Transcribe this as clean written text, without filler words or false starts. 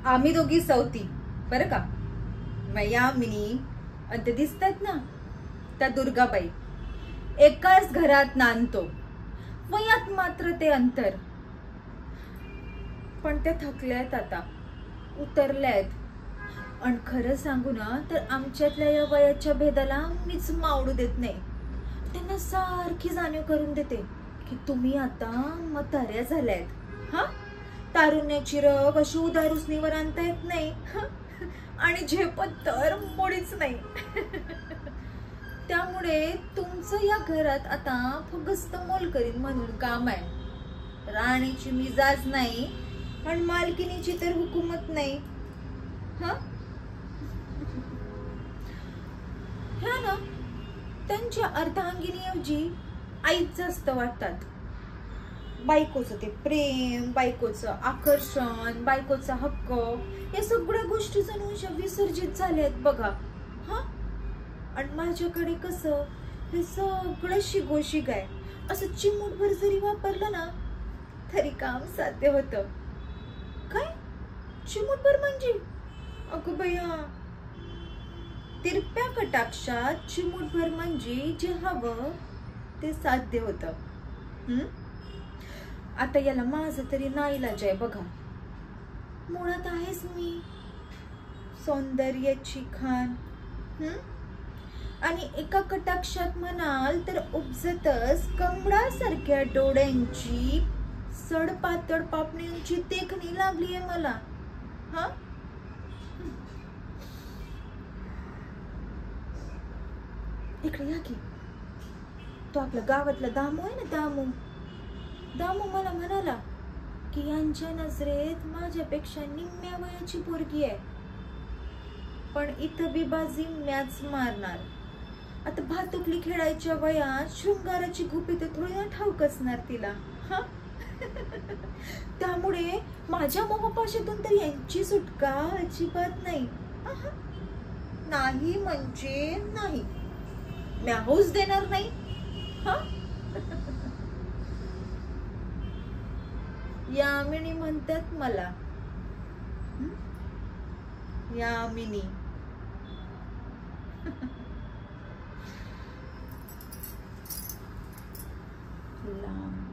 आम्ही दोघी सवती बरं का. यामिनी आणि ते दिसतात ना त्या दुर्गाबाई, एकाच घरात नांदतो, वयात मात्र ते अंतर. पण ते थकल्यात आता, उतरल्यात. आणि खरं सांगू ना तर आमच्यातल्या या वयाच्या भेदाला मीच मावडू देत नाही. त्यांना सारखी जाणीव करून देते की तुम्ही आता म्हाताऱ्या झाल्यात. हा, तारुण्याची रग अशी उदारुसनीवर आणता येत नाही आणि झेपत तर मुळीच नाही. त्यामुळे तुमचं या घरात आता फक्त मोलकरीण म्हणून काम आहे. राणीची मिजाज नाही पण मालकिनीची तर हुकूमत नाही. हा, ह्या ना त्यांच्या अर्धांगिनीऐवजी आईच जास्त वाटतात. बायकोचं ते प्रेम, बायकोचं आकर्षण, बायकोचा हक्क, या सगळ्या गोष्टी जणू विसर्जित झाल्यात बघा. हा, आणि माझ्याकडे कसं हे सगळं शिगोशिग आहे. असं चिमूटभर जरी वापरलं ना तरी काम साध्य होतं. काय चिमूटभर म्हणजे? अगं बया, तिरप्या कटाक्षात चिमूटभर म्हणजे जे हवं ते साध्य होतं. आता याला माझं तरी नाईलाज आहे बघा. मुळात आहेच मी सौंदर्याची खान. आणि एका कटाक्षात म्हणाल तर उपजतच कमळासारख्या डोळ्यांची सडपातळ पापणींची देखणी लागली आहे मला. हा, इकडे या की. तो आपला गावातला दामू आहे ना, दामू मला म्हणाला की यांच्या नजरेत माझ्यापेक्षा निम्म्या वयाची पोरगी आहे. पण इथं बी बाजी मॅच मारणार. आता भातुकली खेळायच्या वयात शृंगाराची गुपी तर थोडी ना ठाऊक असणार तिला. हा, त्यामुळे माझ्या मोहपाशातून तर यांची सुटका अजिबात नाही. नाही म्हणजे नाही, मी हौस देणार नाही. हा, यामिनी म्हणतात मला. यामिनी. लांब